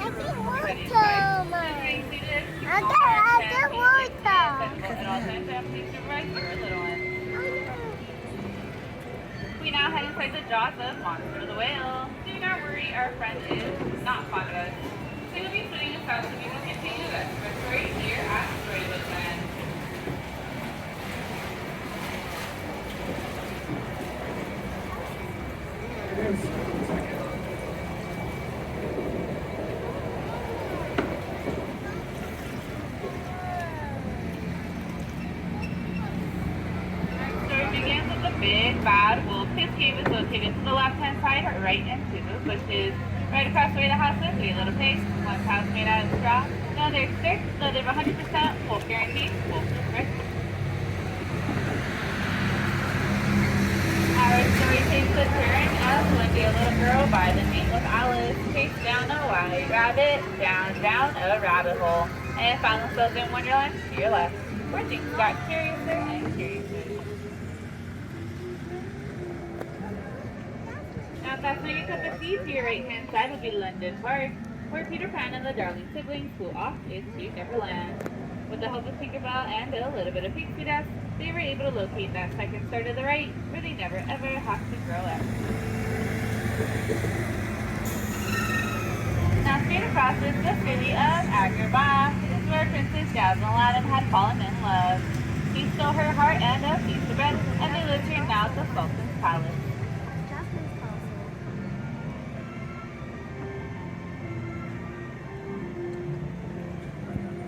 We now head inside the jaws of Monstro the whale. Do not worry, our friend is not fond of us. He will be swimming us out so we can continue the story here at Storybook Land. Big bad wolf. His cave is located to the left-hand side, right into those bushes. Right across the way the house is 3 little pigs. One's house made out of straw. No, they're strict. So they're 100% wolf guarantee. Wolf risk. Our story takes a turn as one day a little girl by the name of Alice chased down a white rabbit, down a rabbit hole, and found themselves in Wonderland to your left, where things got curiouser and curiouser. Now, fastening a cup of tea to your right-hand side will be London Park, where Peter Pan and the Darling siblings flew off into Neverland. With the help of Tinkerbell and a little bit of pixie dust, they were able to locate that second star to the right, where they never ever have to grow up. Now, straight across is the city of Agrabah. It is where Princess Jasmine Aladdin had fallen in love. He stole her heart and a piece of bread, and they lived here now at the Sultan's palace.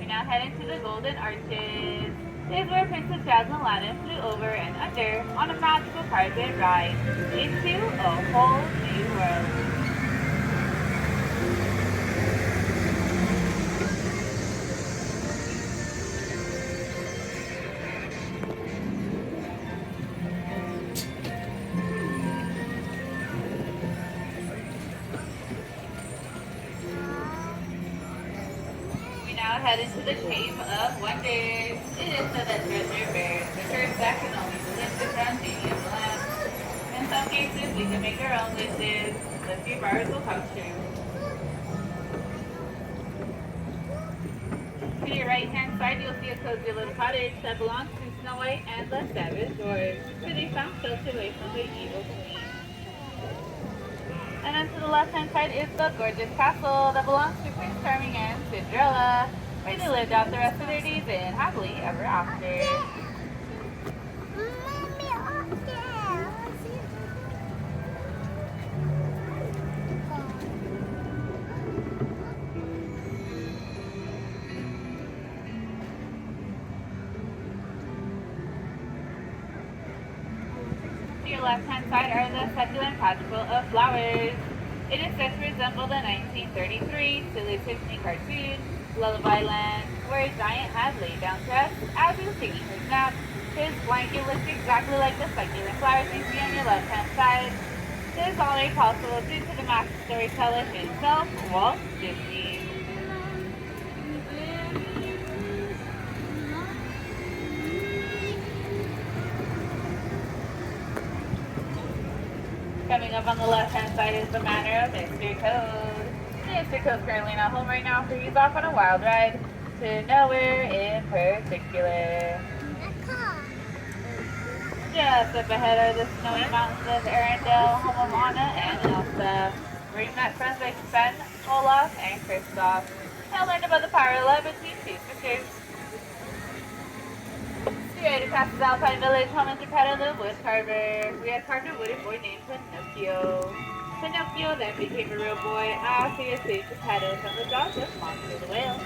Now head into the Golden Arches. This is where Princess Jasmine Aladdin flew over and under on a magical carpet ride into a whole new world. Head into the Cave of Wonders. It is so that treasure bears the curse that can only be lifted from Genie of the Lamp. In some cases, we can make our own wishes. The few bars will come true. To your right-hand side, you'll see a cozy little cottage that belongs to Snow White and the Seven Dwarfs, where they found shelter away from the evil queen. And then to the left-hand side is the gorgeous castle that belongs to Prince Charming and Cinderella, where they lived out the rest of their days in happily ever after. To your left-hand side are the succulent padpool of flowers. It is said to resemble the 1933 Silly Disney cartoon, Lullaby Land, where a giant had laid down to rest as he was taking his nap. His blanket looked exactly like the succulent flowers you see on your left-hand side. This is all made possible due to the master storyteller himself, Walt Disney. Coming up on the left-hand side is the manor of Mr. Toad. Mr. Toad's currently not home right now, so he's off on a wild ride to nowhere in particular. Just up ahead are the snowy mountains of Arendelle, home of Anna and Elsa, where you met friends like Sven, Olaf, and Kristoff. And learned about the power of love between two sisters. Right across the Alpine Village, home is Geppetto the wood carver. We had carved a wooden boy named Pinocchio. Pinocchio then became a real boy after he saved Geppetto from the jaws of Monstro the whale.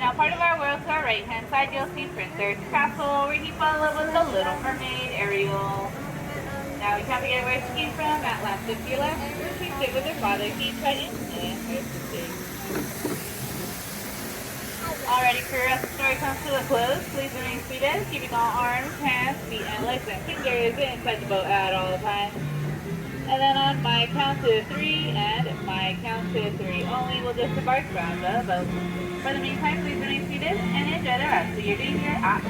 Now, part of our world to our right-hand side, you'll see Prince Eric's castle, where he fell in love with the Little Mermaid, Ariel. Now, we can't forget where she came from, Atlantis to your left, where she stayed with her father, King Triton, and her sisters. Alrighty, crew, as the story comes to a close, please remain seated, keeping all arms, hands, feet, and legs and fingers inside the boat at all times. And then on my count to 3 and my count to 3 only, we'll disembark from the boat. For the meantime, please remain seated and enjoy the rest of your day here at